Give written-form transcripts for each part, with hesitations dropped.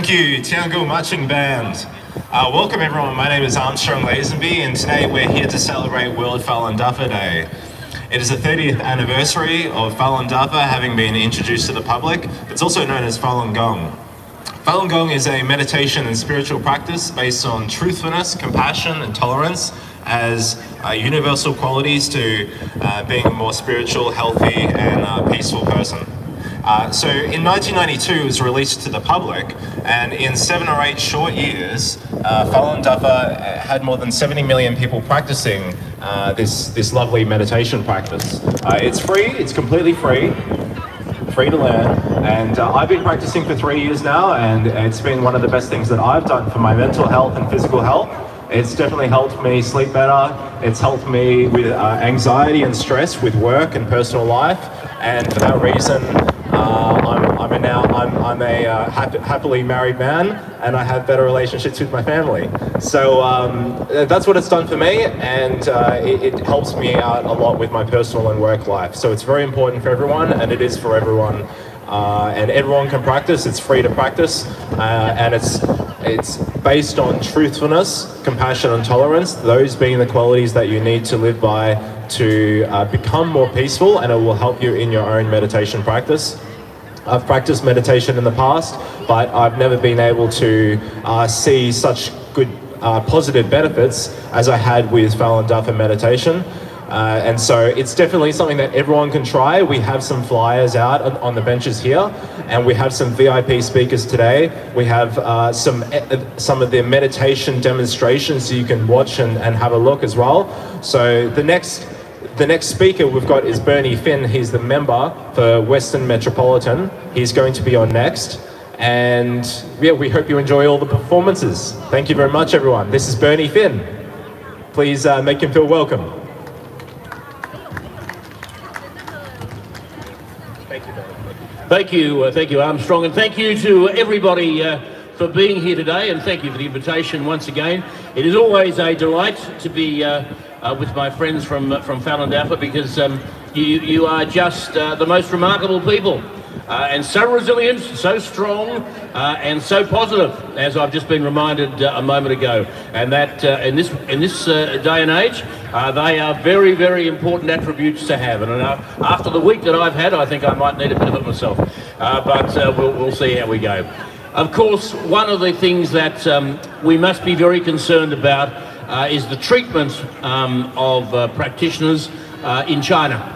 Thank you, Tiangu Marching Band. Welcome everyone, my name is Armstrong Lazenby and today we're here to celebrate World Falun Dafa Day. It is the 30th anniversary of Falun Dafa having been introduced to the public. It's also known as Falun Gong. Falun Gong is a meditation and spiritual practice based on truthfulness, compassion and tolerance as universal qualities to being a more spiritual, healthy and peaceful person. So in 1992 it was released to the public, and in 7 or 8 short years Falun Dafa had more than 70 million people practicing this lovely meditation practice. It's free, it's completely free to learn, and I've been practicing for 3 years now, and it's been one of the best things that I've done for my mental health and physical health. It's definitely helped me sleep better, it's helped me with anxiety and stress with work and personal life, and for that reason I'm a happily married man, and I have better relationships with my family. So that's what it's done for me, and it helps me out a lot with my personal and work life. So it's very important for everyone, and it is for everyone. And everyone can practice, it's free to practice, and it's based on truthfulness, compassion and tolerance, those being the qualities that you need to live by to become more peaceful, and it will help you in your own meditation practice. I've practiced meditation in the past, but I've never been able to see such good positive benefits as I had with Falun Dafa meditation. And so it's definitely something that everyone can try. We have some flyers out on the benches here, and we have some VIP speakers today. We have some of the meditation demonstrations you can watch and have a look as well. So the next speaker we've got is Bernie Finn. He's the member for Western Metropolitan. He's going to be on next. And yeah, we hope you enjoy all the performances. Thank you very much, everyone. This is Bernie Finn. Please make him feel welcome. Thank you, Armstrong, and thank you to everybody for being here today, and thank you for the invitation once again. It is always a delight to be with my friends from Falun Dafa, because you are just the most remarkable people, and so resilient, so strong, and so positive, as I've just been reminded a moment ago. And that in this day and age, they are very, very important attributes to have. And after the week that I've had, I think I might need a bit of it myself. But we'll see how we go. Of course, one of the things that we must be very concerned about is the treatment of practitioners in China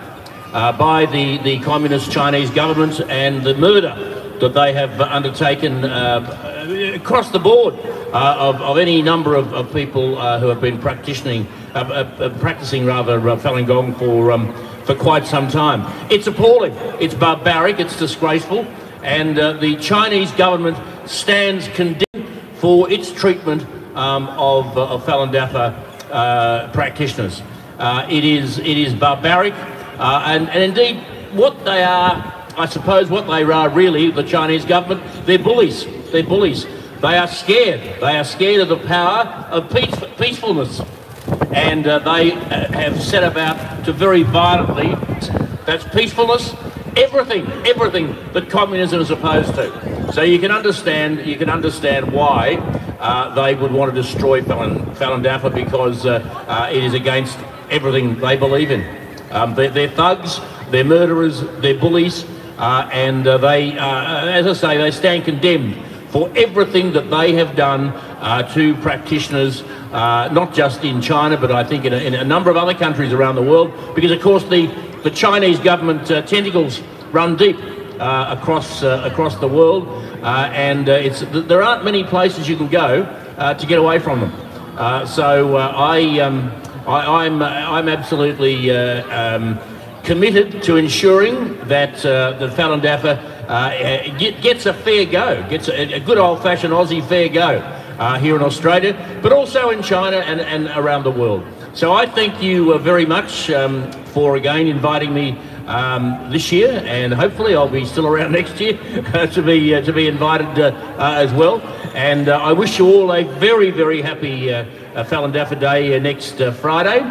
by the Communist Chinese government, and the murder that they have undertaken across the board of any number of people who have been practicing Falun Gong for quite some time. It's appalling, it's barbaric, it's disgraceful, and the Chinese government stands condemned for its treatment of Falun Dafa practitioners. It is barbaric, and indeed what they are, I suppose what they are really, the Chinese government, they're bullies. They're bullies. They are scared. They are scared of the power of peacefulness. And they have set about to very violently, that's peacefulness, everything that communism is opposed to. So you can understand why they would want to destroy Falun Dafa, because it is against everything they believe in. They're thugs, they're murderers, they're bullies, and they, as I say, they stand condemned for everything that they have done to practitioners, not just in China, but I think in a number of other countries around the world, because of course the Chinese government tentacles run deep across the world, and there aren't many places you can go to get away from them. So I'm absolutely committed to ensuring that Falun Dafa gets a fair go, gets a good old-fashioned Aussie fair go here in Australia, but also in China and around the world. So I thank you very much for again inviting me this year, and hopefully I'll be still around next year to be invited as well. And I wish you all a very, very happy Falun Dafa Day next Friday.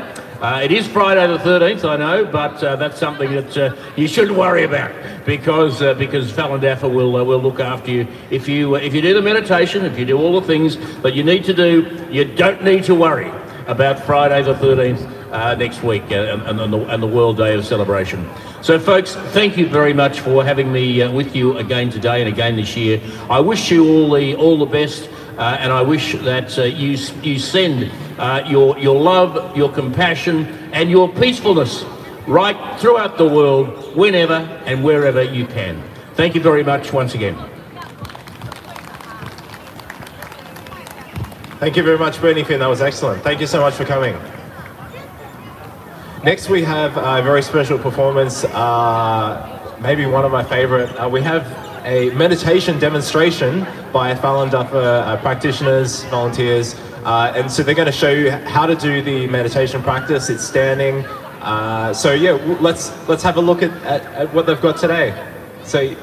It is Friday the 13th, I know, but that's something that you shouldn't worry about because Falun Dafa will look after you. If you do the meditation, if you do all the things that you need to do, you don't need to worry about Friday the 13th next week and the World Day of Celebration. So, folks, thank you very much for having me with you again today and again this year. I wish you all the best. And I wish that you send your love, your compassion, and your peacefulness right throughout the world, whenever and wherever you can. Thank you very much once again. Thank you very much, Bernie Finn. That was excellent. Thank you so much for coming. Next, we have a very special performance, maybe one of my favorite. We have a meditation demonstration by Falun Dafa practitioners, volunteers, and so they're going to show you how to do the meditation practice. It's standing. So yeah, let's have a look at what they've got today. So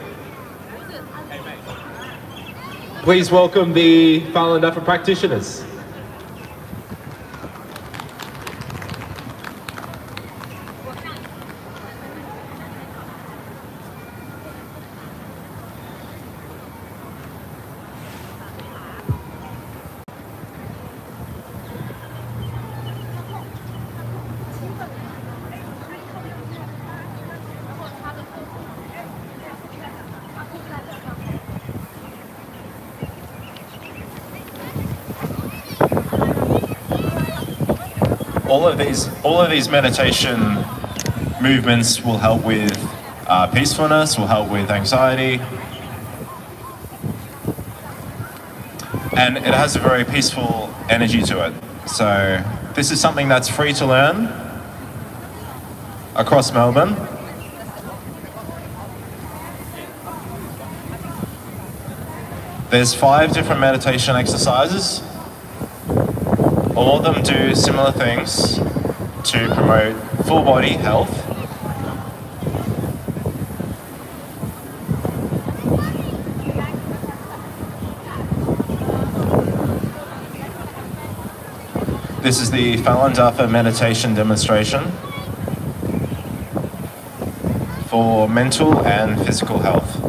please welcome the Falun Dafa practitioners. All of these meditation movements will help with peacefulness, will help with anxiety, and it has a very peaceful energy to it. So this is something that's free to learn across Melbourne. There's 5 different meditation exercises. All of them do similar things to promote full body health. This is the Falun Dafa meditation demonstration for mental and physical health.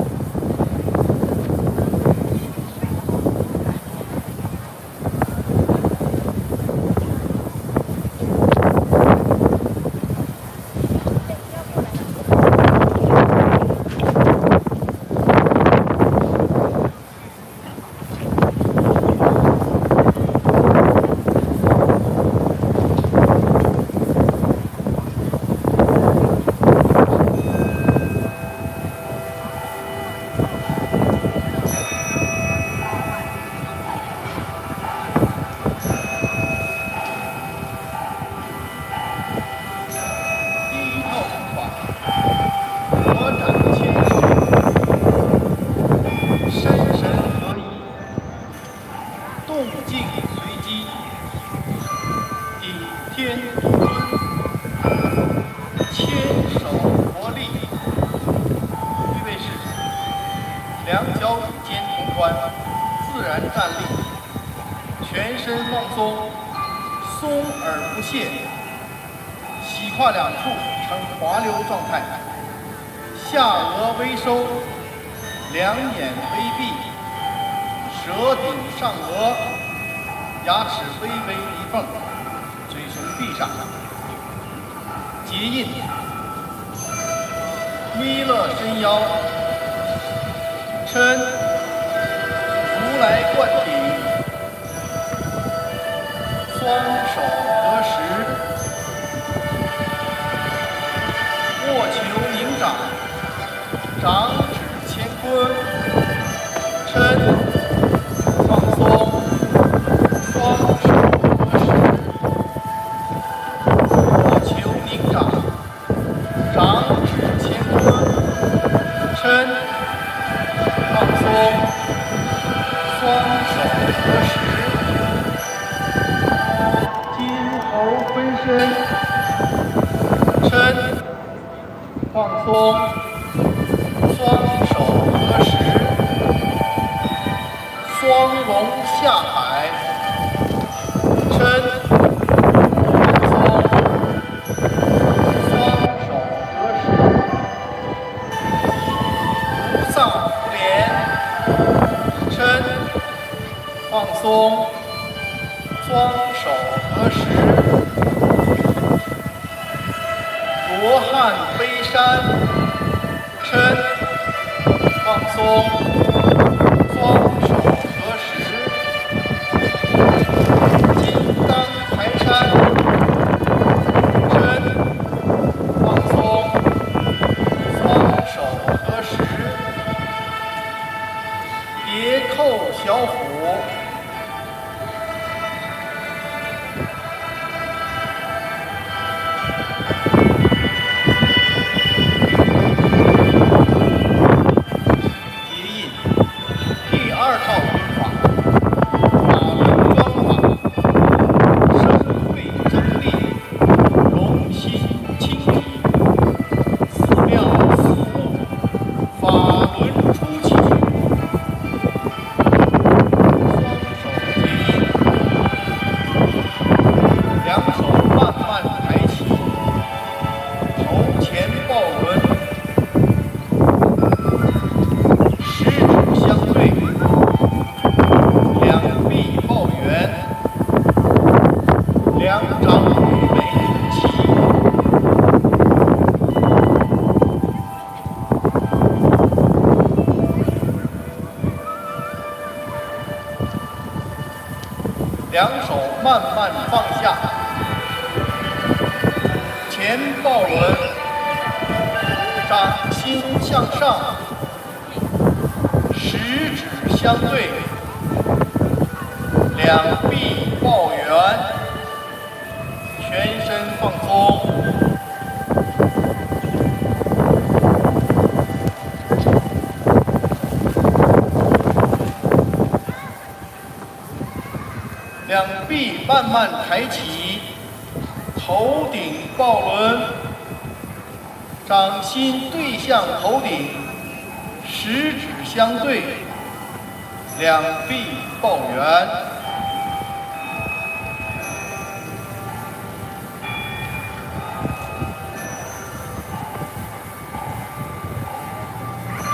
身放松，双手合十，罗汉背山，身放松，双手合十，金刚抬山，身放松，双手合十，叠扣小虎。两手慢慢放下，前抱轮，掌心向上，食指相对，两臂抱圆，全身放松。两臂慢慢抬起，头顶抱轮，掌心对向头顶，食指相对，两臂抱圆。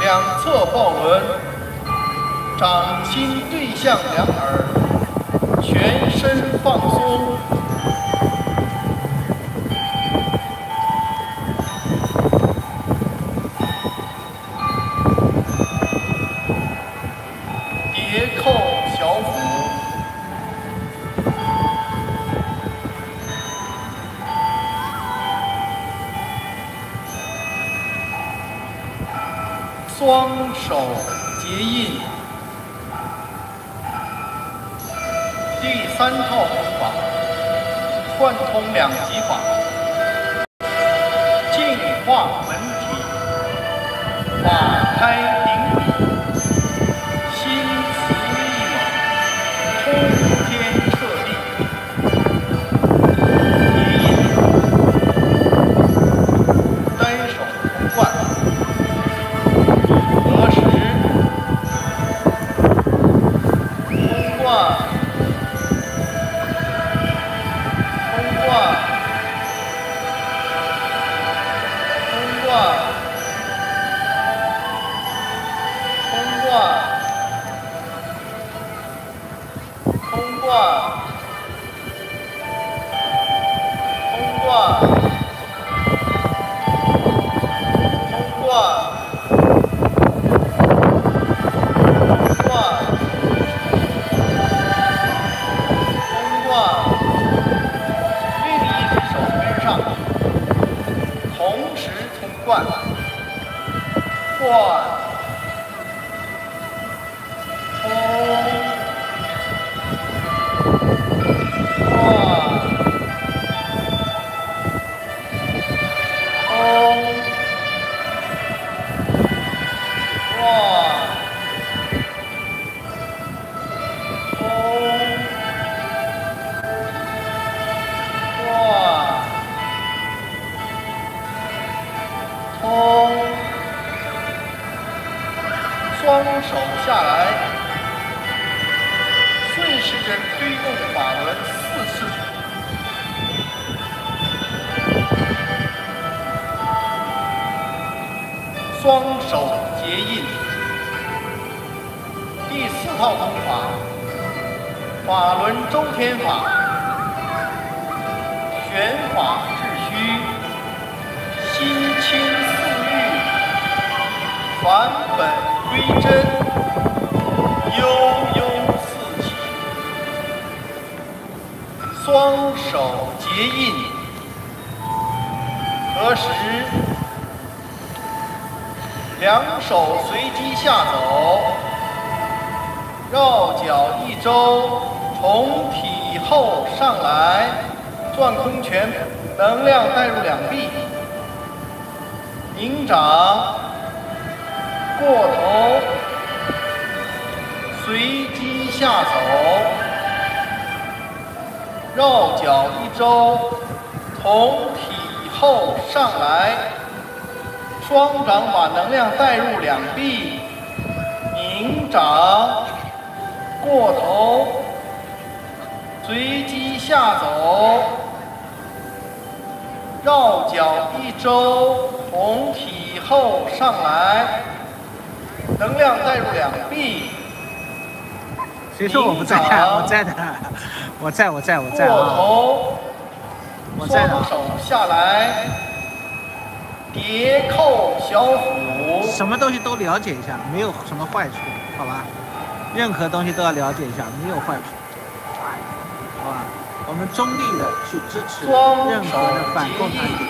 两侧抱轮，掌心对向两耳。全身放松，叠扣小虎，双手结印。第三套功法，贯通两极法，净化本体，法开顶礼，心慈一马，通天彻地。结印，单手同贯，合十，同贯。双手下来，顺时针推动法轮4次，双手结印，第4套功法法轮周天法，玄法致虚，心清似玉，返本归真，悠悠四起，双手结印，合十，两手随机下走，绕脚一周，从体后上来，转空拳，能量带入两臂，拧掌，过头，随机下走，绕脚一周，从体后上来，双掌把能量带入两臂，拧掌，过头，随机下走，绕脚一周，从体后上来，能量带入两臂。谁说我不在啊？我在的，我在啊！过头，双手下来，叠扣小腹。什么东西都了解一下，没有什么坏处，好吧？任何东西都要了解一下，没有坏处，好吧？我们中立的去支持任何的反共团体。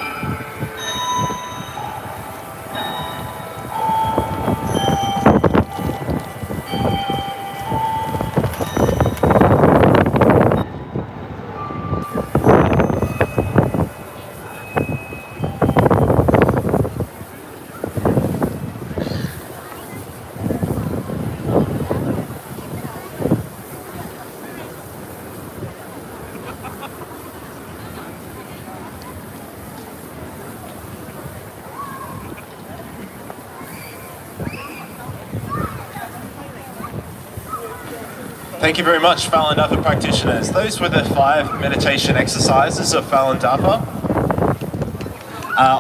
Thank you very much, Falun Dafa practitioners. Those were the 5 meditation exercises of Falun Dafa.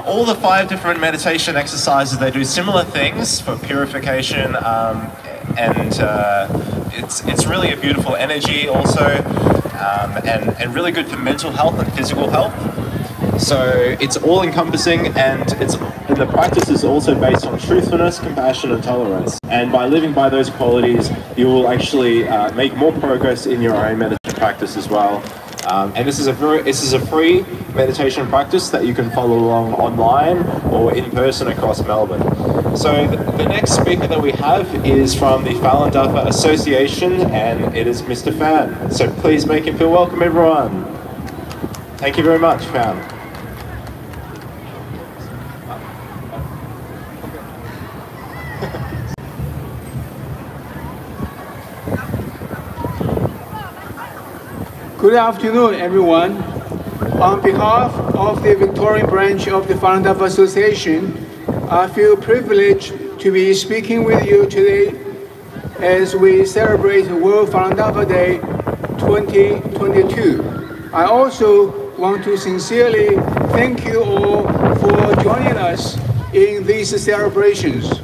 All the 5 different meditation exercises, they do similar things for purification, and it's really a beautiful energy also, and really good for mental health and physical health. So it's all-encompassing, and the practice is also based on truthfulness, compassion, and tolerance. And by living by those qualities, you will actually make more progress in your own meditation practice as well. And this is a free meditation practice that you can follow along online or in person across Melbourne. So the next speaker that we have is from the Falun Dafa Association, and it is Mr. Fan. So please make him feel welcome, everyone. Thank you very much, Fan. Good afternoon, everyone. On behalf of the Victorian branch of the Falun Dafa Association, I feel privileged to be speaking with you today as we celebrate World Falun Dafa Day 2022. I also want to sincerely thank you all for joining us in these celebrations.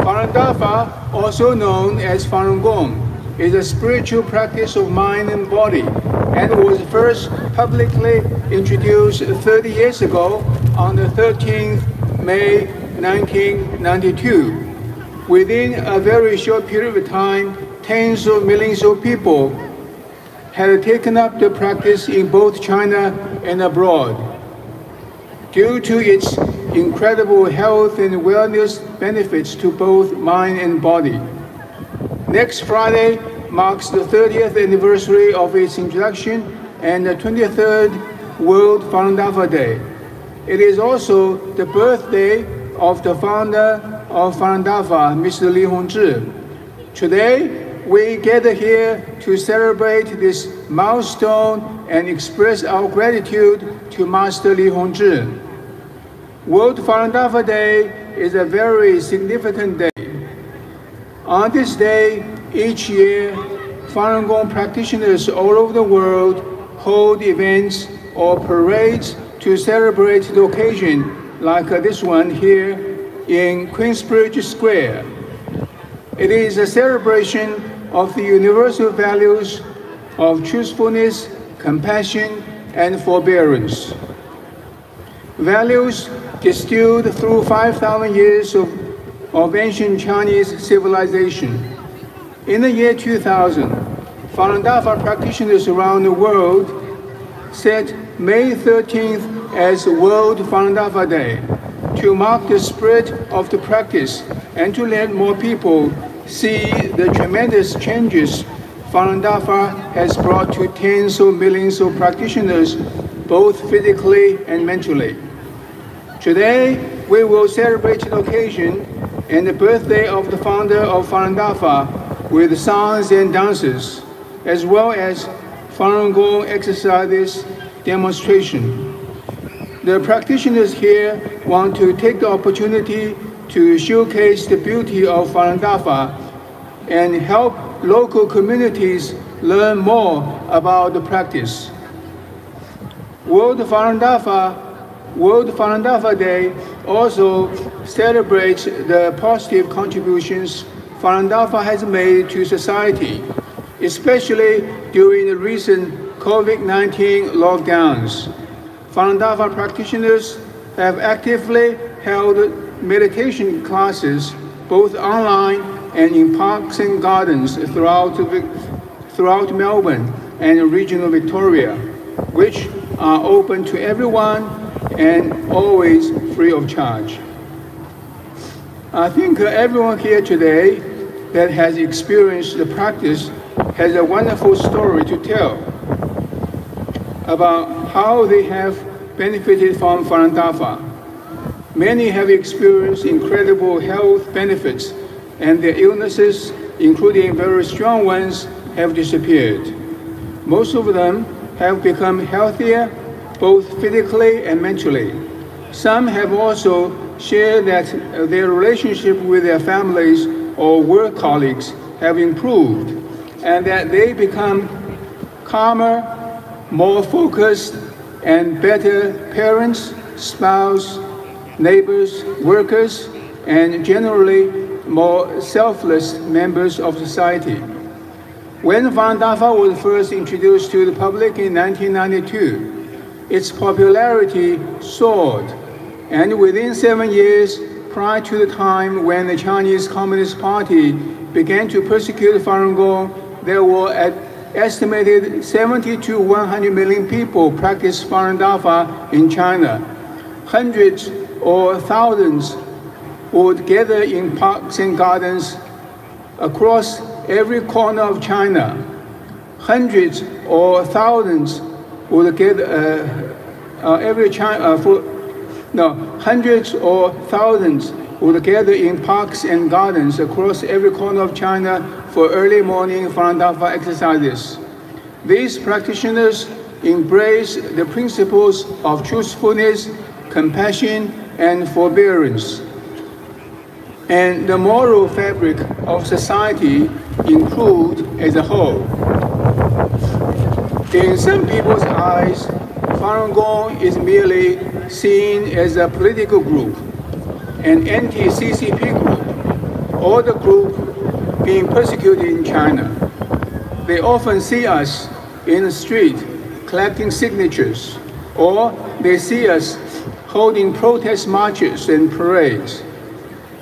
Falun Dafa, also known as Falun Gong, is a spiritual practice of mind and body, and was first publicly introduced 30 years ago on the 13th May 1992. Within a very short period of time, tens of millions of people had taken up the practice in both China and abroad. Due to its incredible health and wellness benefits to both mind and body. Next Friday marks the 30th anniversary of its introduction and the 23rd World Falun Dafa Day. It is also the birthday of the founder of Falun Dafa, Mr. Li Hongzhi. Today, we gather here to celebrate this milestone and express our gratitude to Master Li Hongzhi. World Falun Dafa Day is a very significant day. On this day, each year, Falun Gong practitioners all over the world hold events or parades to celebrate the occasion, like this one here in Queensbridge Square. It is a celebration of the universal values of truthfulness, compassion, and forbearance. Values distilled through 5,000 years of ancient Chinese civilization. In the year 2000, Falun Dafa practitioners around the world set May 13th as World Falun Dafa Day to mark the spread of the practice and to let more people see the tremendous changes Falun Dafa has brought to tens of millions of practitioners, both physically and mentally. Today, we will celebrate the occasion and the birthday of the founder of Falun Dafa with songs and dances, as well as Falun Gong exercises demonstration. The practitioners here want to take the opportunity to showcase the beauty of Falun Dafa and help local communities learn more about the practice. World Falun Dafa Day also celebrates the positive contributions Falun Dafa has made to society, especially during the recent COVID-19 lockdowns. Falun Dafa practitioners have actively held meditation classes both online and in parks and gardens throughout Melbourne and regional Victoria, which are open to everyone and always free of charge. I think everyone here today that has experienced the practice has a wonderful story to tell about how they have benefited from Falun Dafa. Many have experienced incredible health benefits, and their illnesses, including very strong ones, have disappeared. Most of them have become healthier, both physically and mentally. Some have also shared that their relationship with their families or work colleagues have improved, and that they become calmer, more focused, and better parents, spouse, neighbors, workers, and generally more selfless members of society. When Falun Dafa was first introduced to the public in 1992, its popularity soared, and within 7 years, prior to the time when the Chinese Communist Party began to persecute Falun Gong, there were an estimated 70 to 100 million people practice Falun Dafa in China. Hundreds or thousands would gather in parks and gardens across every corner of China. Hundreds or thousands would gather hundreds or thousands would gather in parks and gardens across every corner of China for early morning Falun Dafa exercises. These practitioners embrace the principles of truthfulness, compassion, and forbearance, and the moral fabric of society improved as a whole. In some people's eyes, Falun Gong is merely seen as a political group, an anti-CCP group, or the group being persecuted in China. They often see us in the street collecting signatures, or they see us holding protest marches and parades.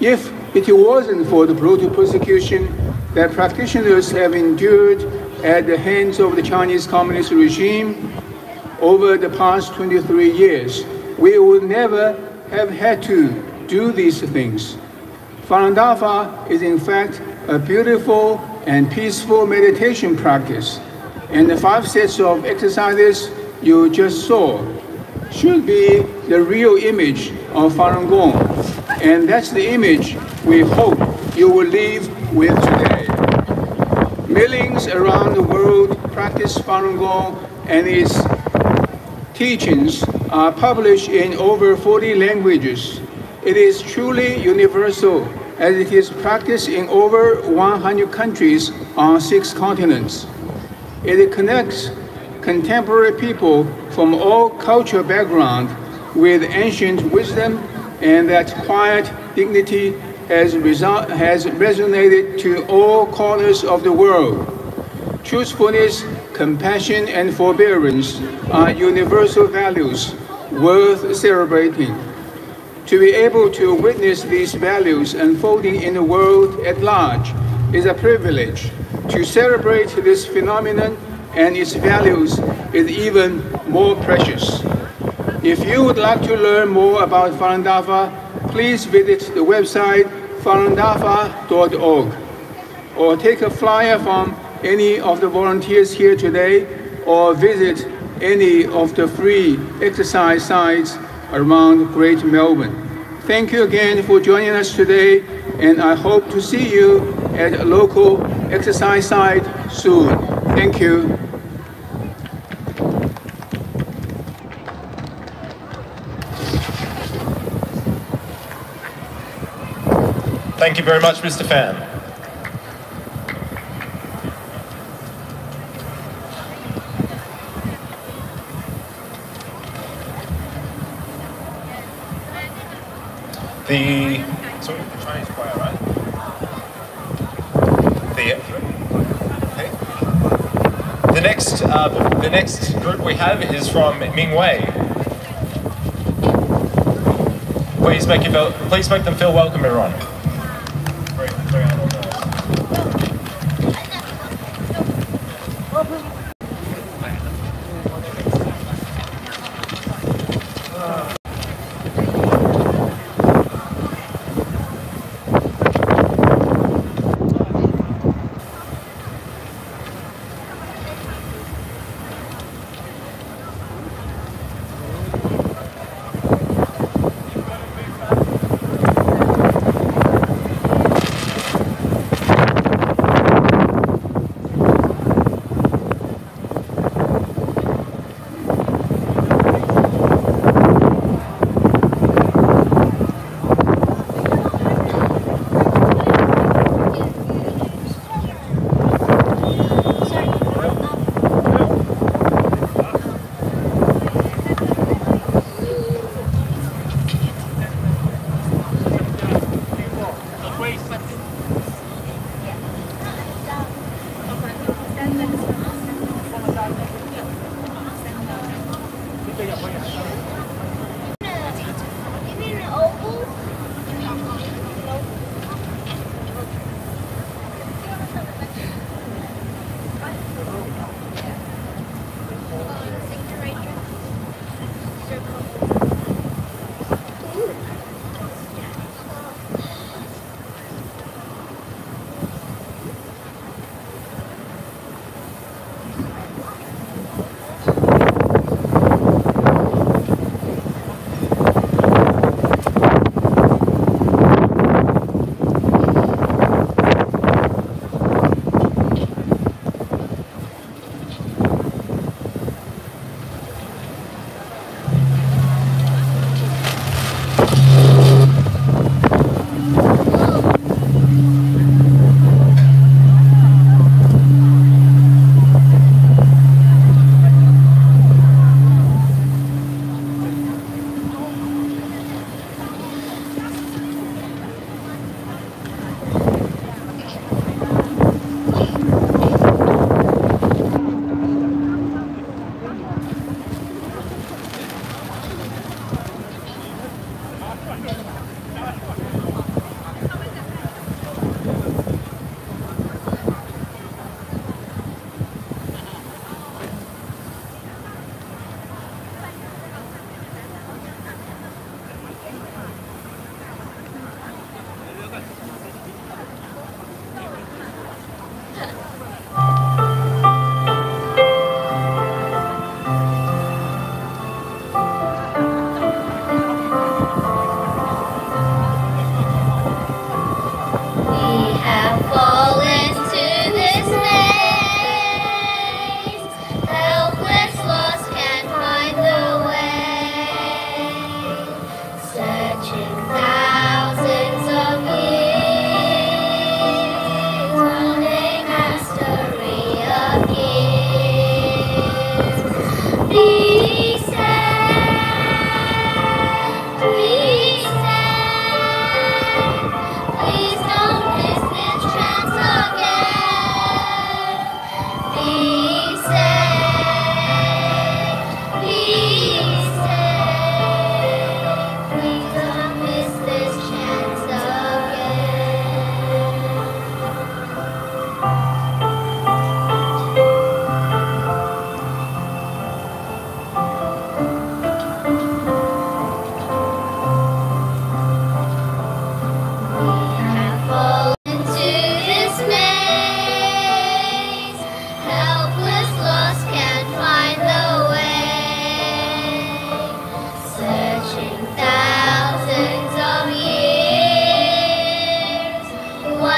If it wasn't for the brutal persecution that practitioners have endured at the hands of the Chinese Communist regime over the past 23 years, we would never have had to do these things. Falun Dafa is in fact a beautiful and peaceful meditation practice, and the 5 sets of exercises you just saw should be the real image of Falun Gong, and that's the image we hope you will leave with today. Millions around the world practice Falun Gong, and its teachings are published in over 40 languages. It is truly universal, as it is practiced in over 100 countries on 6 continents. It connects contemporary people from all cultural backgrounds with ancient wisdom and that quiet dignity has resonated to all corners of the world. Truthfulness, compassion, and forbearance are universal values worth celebrating. To be able to witness these values unfolding in the world at large is a privilege. To celebrate this phenomenon and its values is even more precious. If you would like to learn more about Falun Dafa, please visit the website falundafa.org or take a flyer from any of the volunteers here today or visit any of the free exercise sites around Great Melbourne. Thank you again for joining us today, and I hope to see you at a local exercise site soon. Thank you. Thank you very much, Mr. Fan. So Chinese choir, right? The next group we have is from Mingwei. Please make them feel welcome, everyone. Very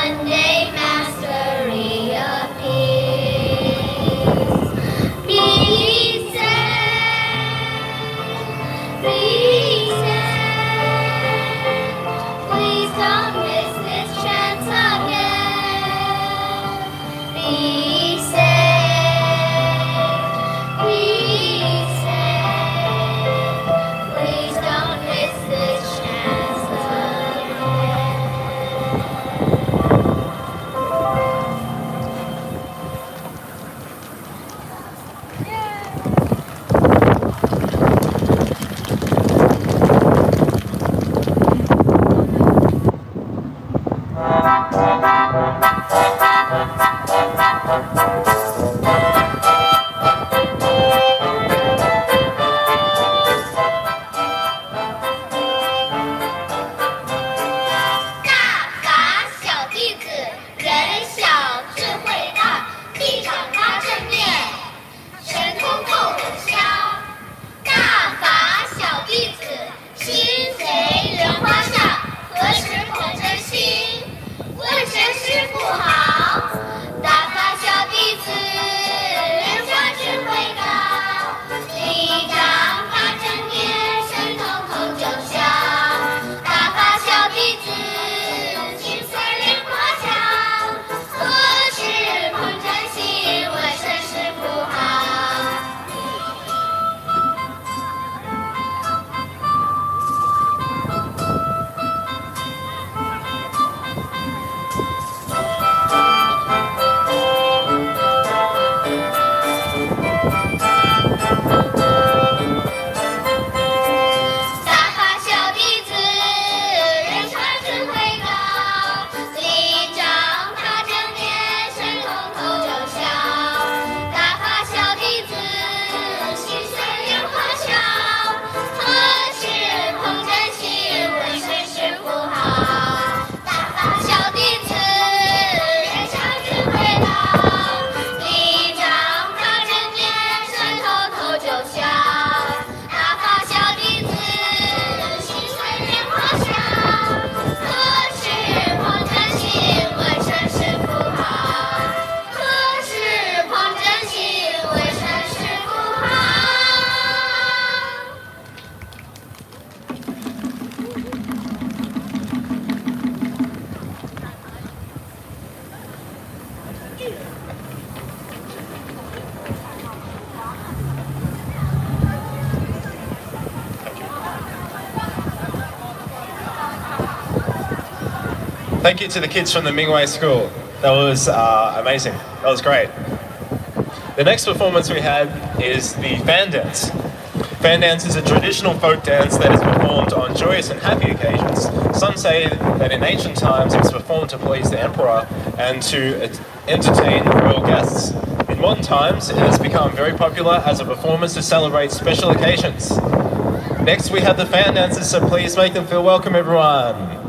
one day mastery appears. Be safe, be safe. Please don't miss this chance again. Be safe, be safe. Please don't miss this chance again. Thank you to the kids from the Mingwei School. That was amazing. That was great. The next performance we had is the fan dance. Fan dance is a traditional folk dance that is performed on joyous and happy occasions. Some say that in ancient times it was performed to please the emperor and to entertain royal guests. In modern times it has become very popular as a performance to celebrate special occasions. Next we have the fan dancers, so please make them feel welcome, everyone.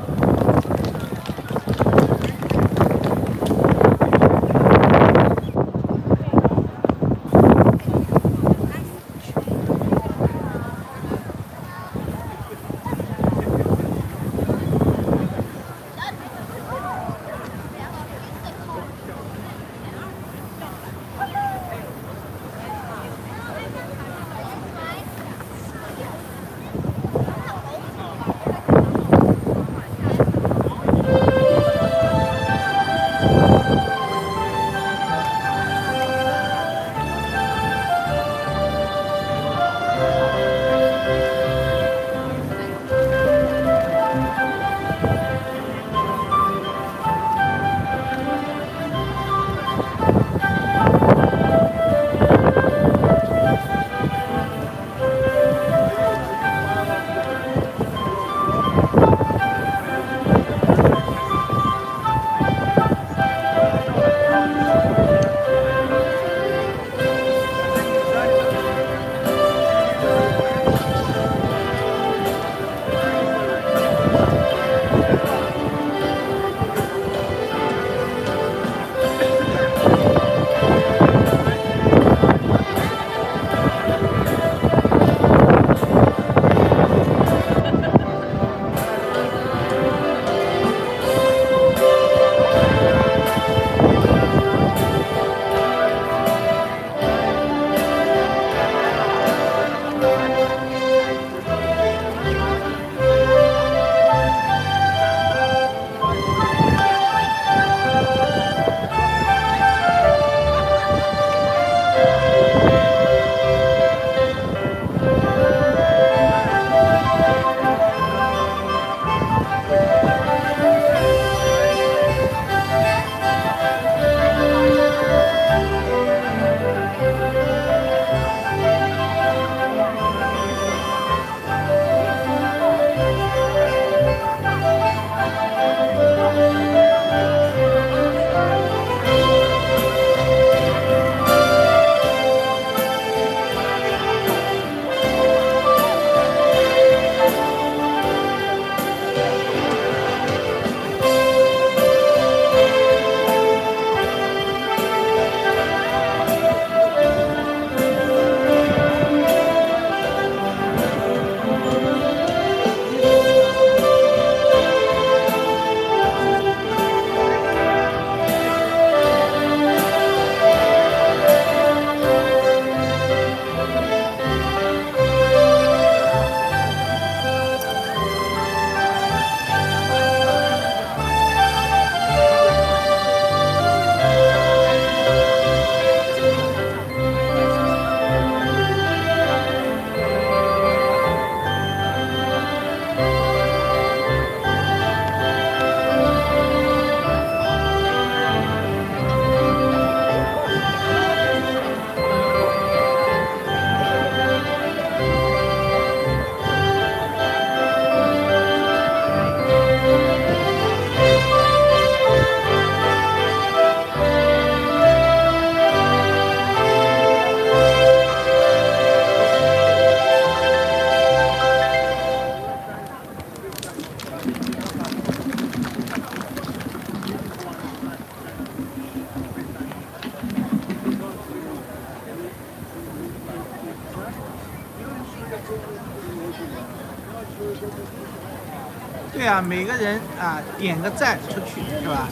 啊，每个人啊点个赞出去，是吧？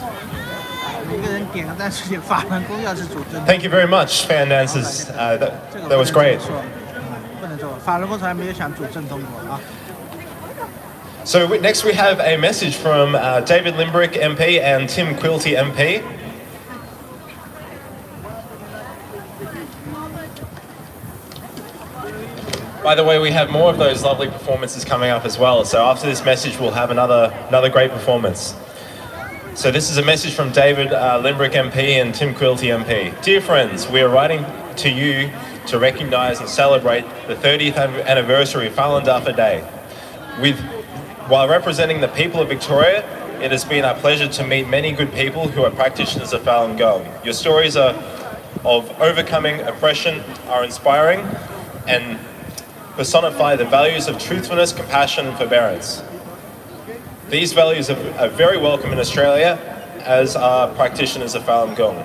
每个人点个赞出去，法轮功要是主正。Thank you very much, fan dancers. That was great. 不能说，法轮功从来没有想主正中国啊。So next we have a message from David Limbrick MP and Tim Quilty MP. By the way, we have more of those lovely performances coming up as well. So after this message, we'll have another great performance. So this is a message from David Limbrick MP and Tim Quilty MP. Dear friends, we are writing to you to recognise and celebrate the 30th anniversary of Falun Dafa Day. While representing the people of Victoria, it has been our pleasure to meet many good people who are practitioners of Falun Gong. Your stories of overcoming oppression are inspiring and personify the values of truthfulness, compassion and forbearance. These values are very welcome in Australia, as are practitioners of Falun Gong.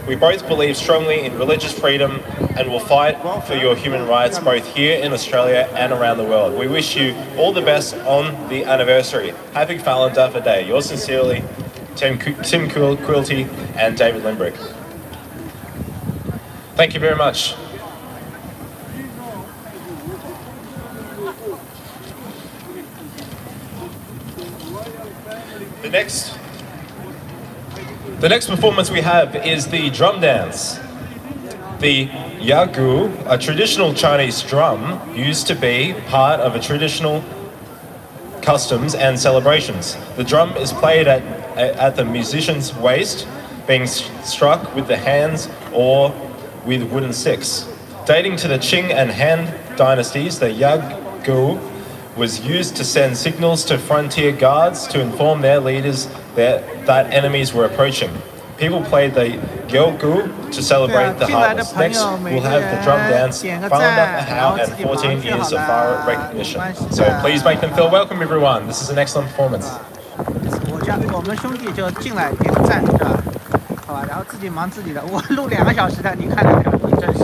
We both believe strongly in religious freedom and will fight for your human rights both here in Australia and around the world. We wish you all the best on the anniversary. Happy Falun Dafa Day. Yours sincerely, Tim Quilty and David Limbrick. Thank you very much. The next performance we have is the drum dance. The yagu, a traditional Chinese drum, used to be part of a traditional customs and celebrations. The drum is played at the musician's waist, being struck with the hands or with wooden sticks. Dating to the Qing and Han dynasties, the yagu was used to send signals to frontier guards to inform their leaders that enemies were approaching. People played the yagu to celebrate the harvest. Next, we'll have the drum dance, Falun Dafa How, and 14 years of fire recognition. So please make them feel welcome, everyone. This is an excellent performance. 我们兄弟就进来点个赞，是吧？好吧，然后自己忙自己的。我录2个小时的，你看得了？你真是。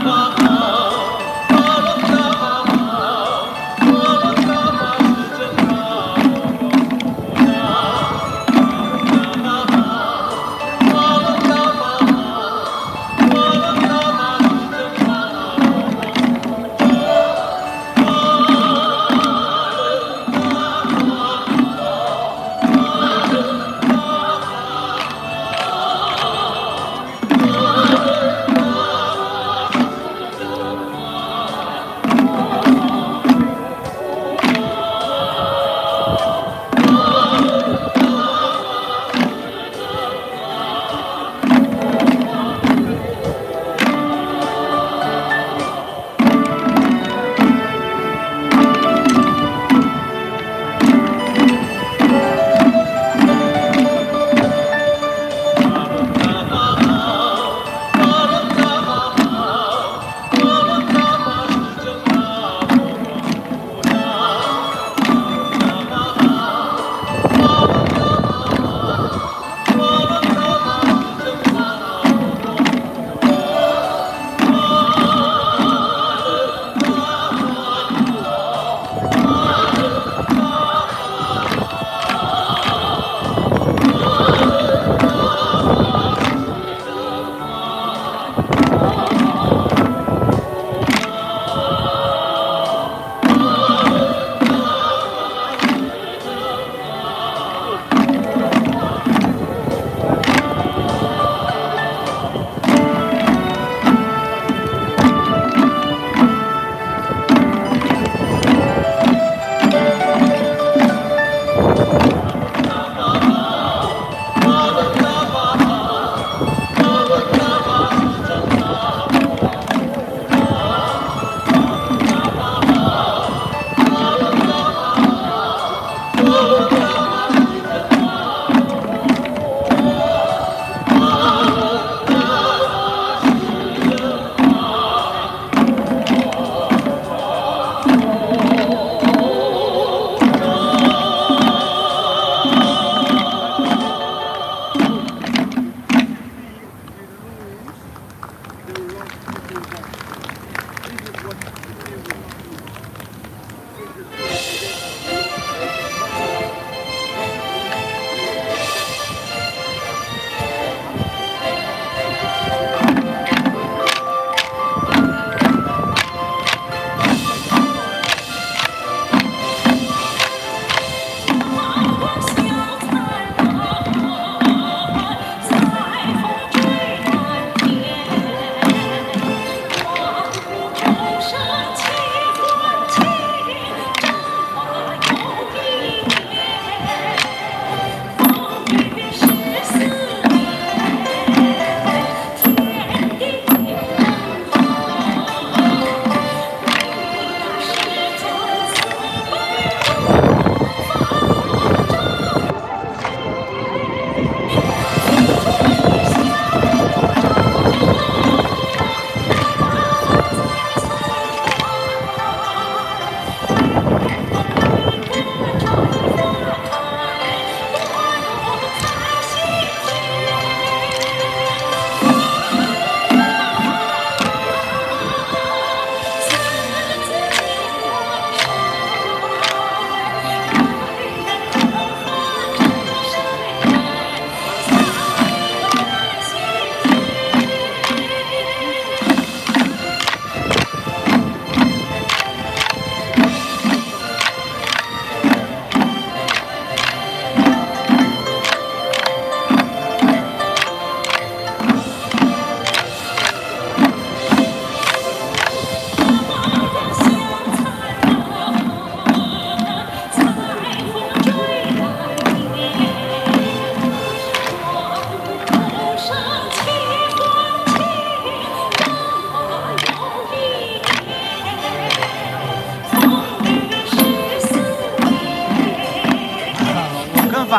大法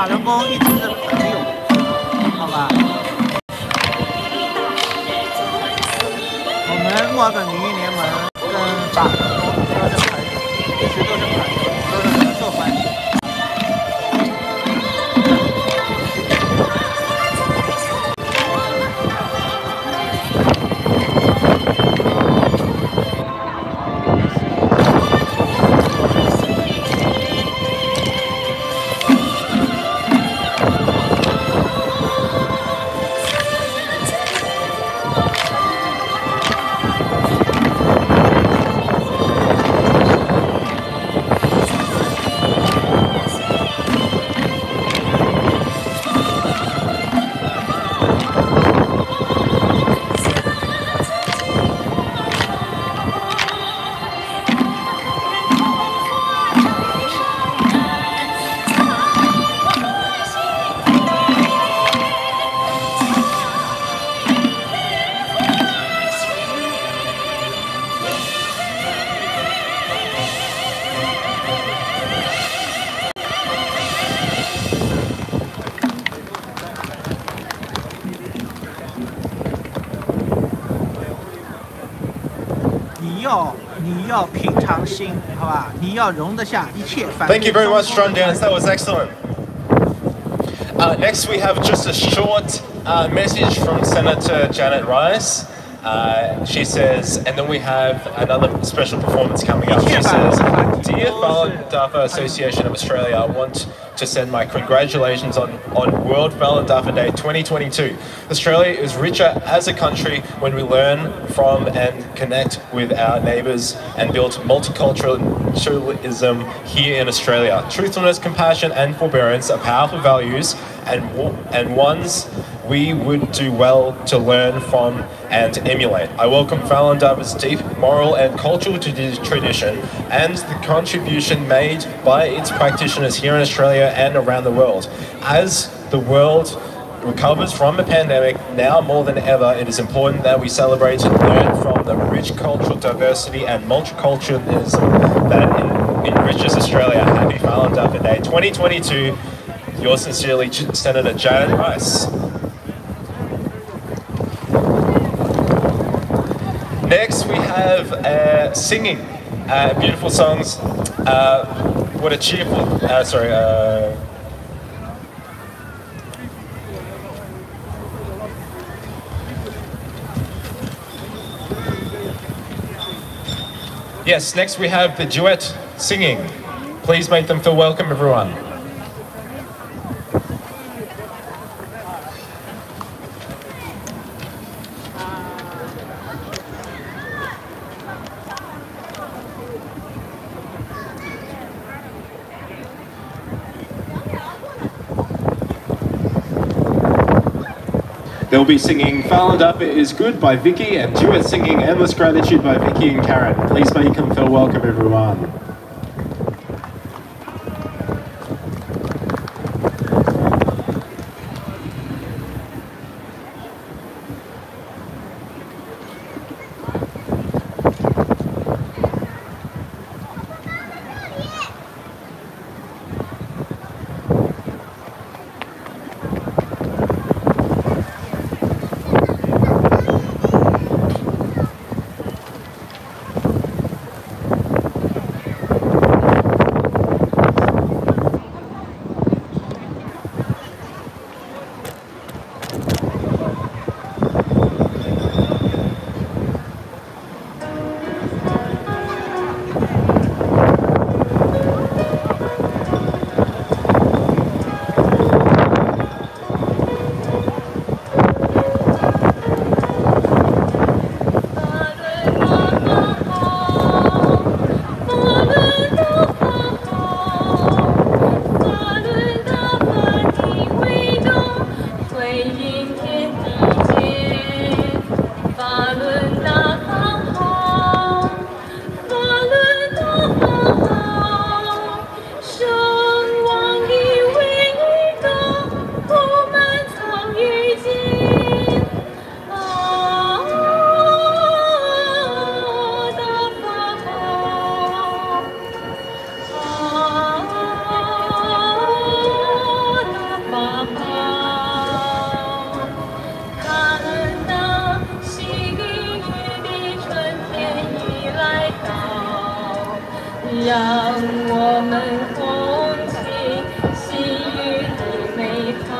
法轮功一直是很有，好吧？我们墨尔本民意联盟跟法轮功都是朋友，一直都是朋友，都是合作关系。你要平常心，好吧？你要容得下一切反对。 Thank you very much, Strong Dance. That was excellent. Next, we have just a short message from Senator Janet Rice. She says, and then we have another special performance coming up. She says, Dear Falun Dafa Association of Australia, I want to send my congratulations on World Falun Dafa Day 2022. Australia is richer as a country when we learn from and connect with our neighbours and build multiculturalism here in Australia. Truthfulness, compassion and forbearance are powerful values and ones we would do well to learn from and emulate. I welcome Falun Dafa's deep moral and cultural tradition and the contribution made by its practitioners here in Australia and around the world. As the world recovers from a pandemic, now more than ever, it is important that we celebrate and learn from the rich cultural diversity and multiculturalism that enriches Australia. Happy Falun Dafa Day 2022. Yours sincerely, Senator Janet Rice. Next, we have singing, beautiful songs. What a cheerful, Yes, next we have the duet singing. Please make them feel welcome, everyone. They'll be singing Falun Dafa is Good by Vicky and duet singing Endless Gratitude by Vicky and Karen. Please make them feel welcome, everyone. 让我们共庆喜悦的美好。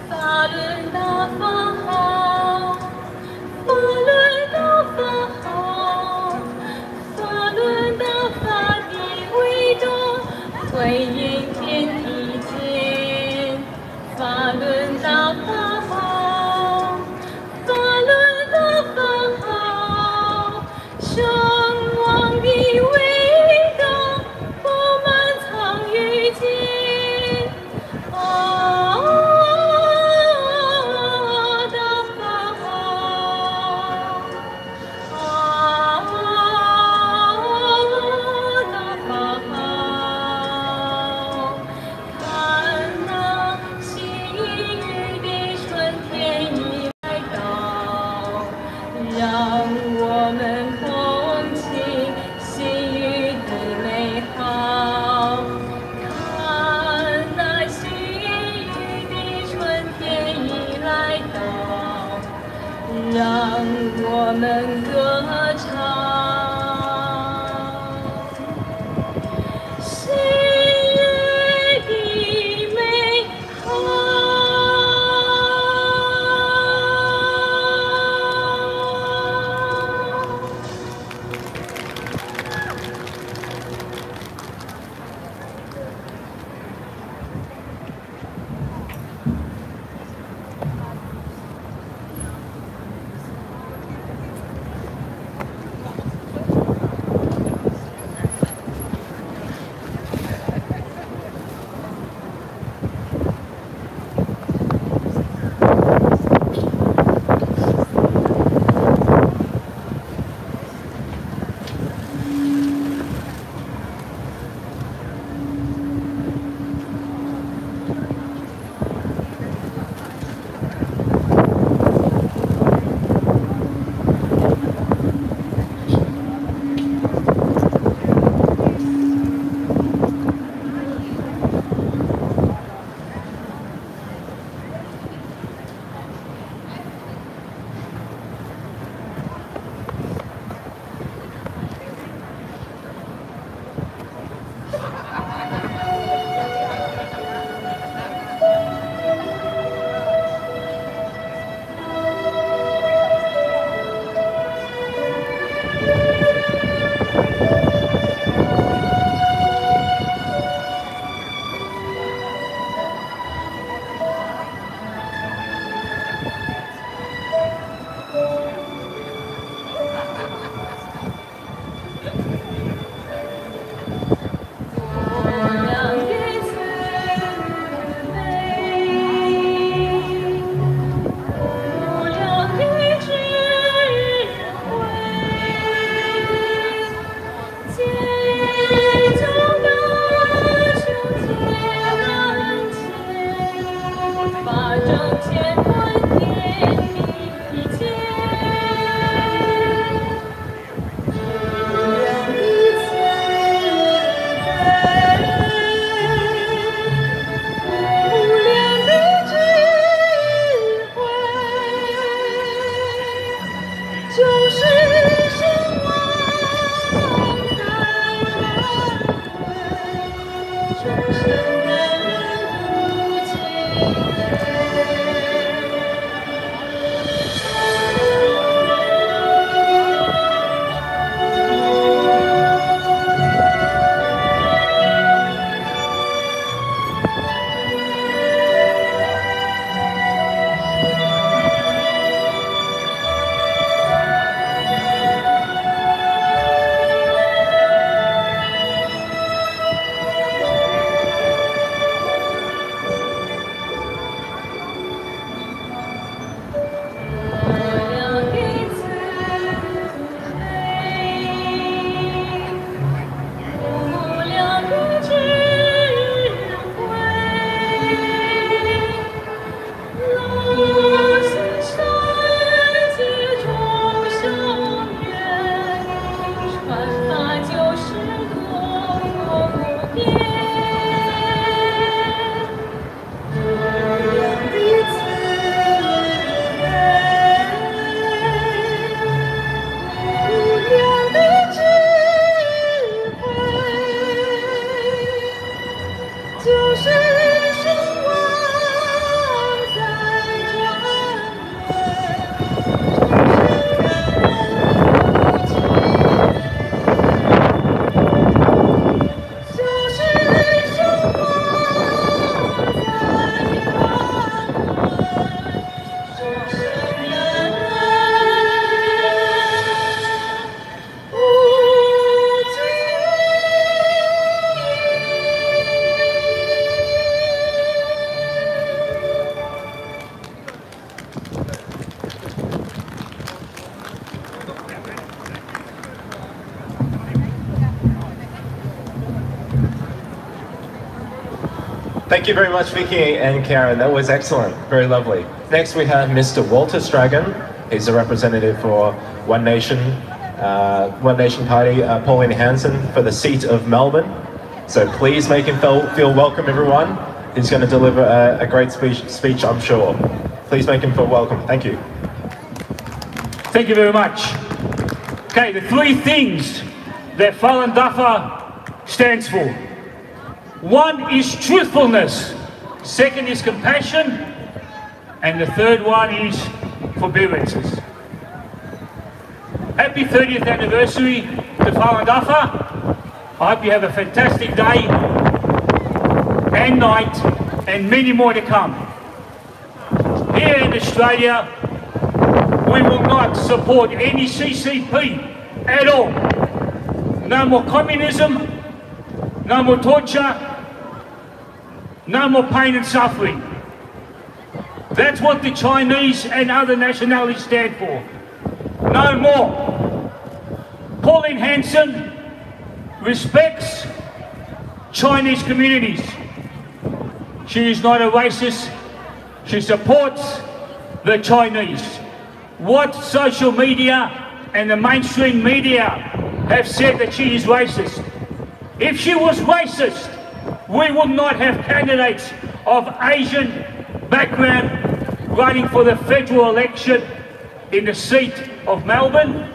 法轮大法好，法轮大法好，法轮大法的伟大会引天地间。法轮大法好，法轮大法好，圣王的伟大布满苍宇间。让我们共庆喜悦的美好，看那喜悦的春天已来到，让我们歌唱。喜悦的美好。Thank you very much, Vicky and Karen. That was excellent. Very lovely. Next, we have Mr. Walter Stragan. He's a representative for One Nation Party, Pauline Hanson, for the seat of Melbourne. So please make him feel welcome, everyone. He's going to deliver a great speech, I'm sure. Please make him feel welcome. Thank you. Thank you very much. Okay, the three things that Fahren Dafa stands for. One is truthfulness, second is compassion, and the third one is forbearances. Happy 30th anniversary to Fahren Dafa. I hope you have a fantastic day and night, and many more to come. Here in Australia, we will not support any CCP at all. No more communism, no more torture, no more pain and suffering. That's what the Chinese and other nationalities stand for. No more. Pauline Hanson respects Chinese communities. She is not a racist. She supports the Chinese. What social media and the mainstream media have said that she is racist. If she was racist, we would not have candidates of Asian background running for the federal election in the seat of Melbourne,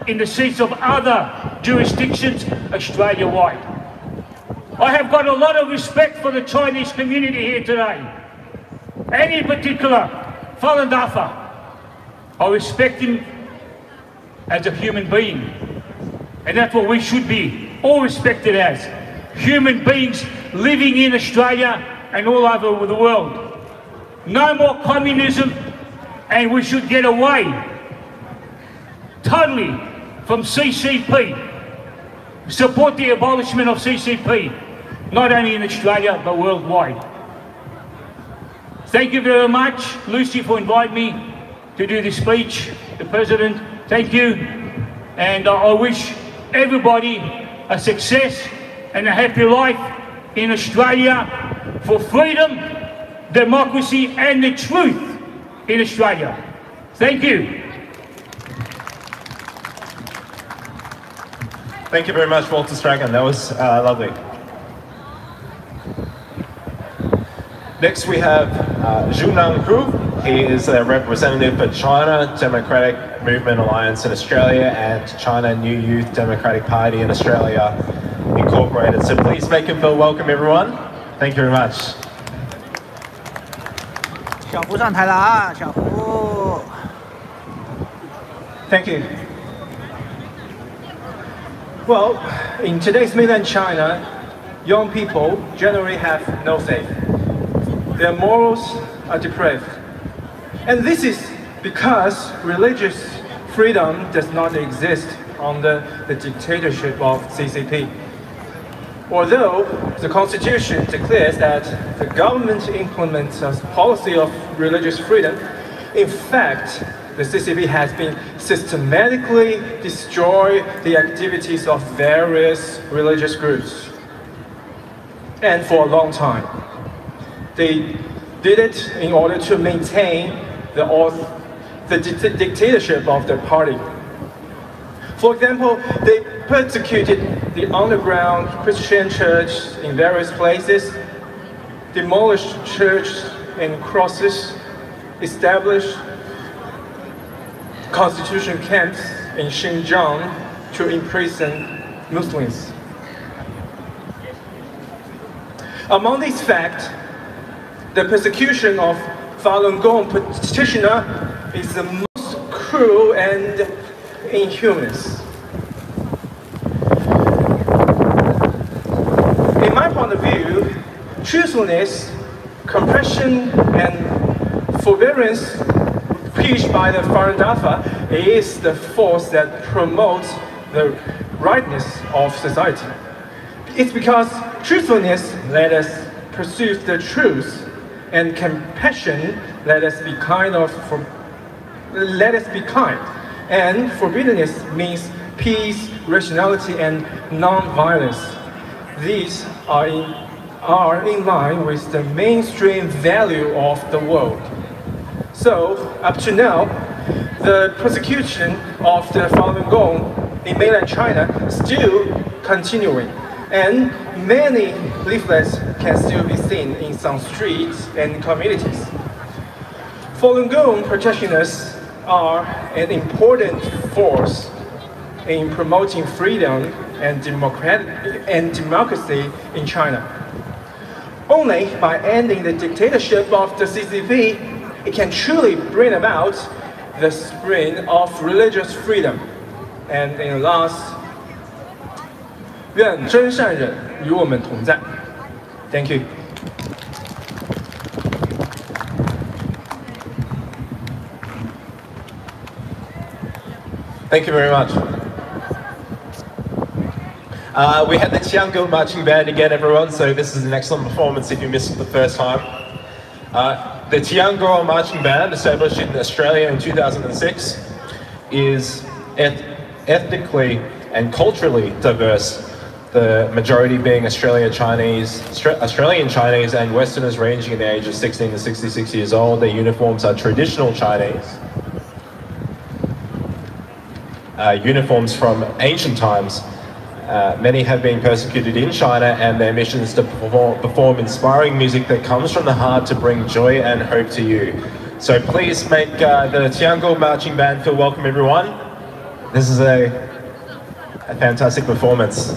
in the seats of other jurisdictions Australia-wide. I have got a lot of respect for the Chinese community here today, and in particular, Fahren Dafa. I respect him as a human being, and that's what we should be all respected as. Human beings living in Australia and all over the world. No more communism, and we should get away totally from CCP. Support the abolishment of CCP, not only in Australia but worldwide. Thank you very much, Lucy, for inviting me to do this speech. The President, thank you, and I wish everybody a success and a happy life in Australia for freedom, democracy and the truth in Australia. Thank you. Thank you very much, Walter Stragan. That was lovely. Next we have Zhunan Hu. He is a representative for China Democratic Movement Alliance in Australia and China New Youth Democratic Party in Australia Incorporated. So please make him feel welcome, everyone. Thank you very much. 小胡上台了啊，小胡。Thank you. Well, in today's mainland China, young people generally have no faith. Their morals are depraved. And this is because religious freedom does not exist under the dictatorship of CCP. Although the Constitution declares that the government implements a policy of religious freedom, in fact, the CCP has been systematically destroying the activities of various religious groups. And for a long time. They did it in order to maintain the dictatorship of their party. For example, they persecuted the underground Christian church in various places, demolished churches and crosses, established concentration camps in Xinjiang to imprison Muslims. Among these facts, the persecution of Falun Gong practitioner is the most cruel and inhuman. In my point of view, truthfulness, compassion, and forbearance preached by the Fahren Dafa is the force that promotes the rightness of society. It's because truthfulness let us pursue the truth, and compassion let us be kind, and forbiddenness means peace, rationality, and non-violence. These are in are in line with the mainstream value of the world. So, up to now, the persecution of the Falun Gong in mainland China is still continuing, and many leaflets can still be seen in some streets and communities. Falun Gong practitioners are an important force in promoting freedom and democracy in China. Only by ending the dictatorship of the CCP, it can truly bring about the spring of religious freedom. And in last, 愿真善忍与我们同在。Thank you. Thank you very much. We had the Tiangong Marching Band again, everyone, so this is an excellent performance if you missed it the first time. The Tiangong Marching Band, established in Australia in 2006, is ethnically and culturally diverse, the majority being Australian Chinese and Westerners ranging in the age of 16 to 66 years old. Their uniforms are traditional Chinese. Uniforms from ancient times. Many have been persecuted in China, and their mission is to perform inspiring music that comes from the heart to bring joy and hope to you. So please make the Tiangong Marching Band feel welcome, everyone. This is a fantastic performance.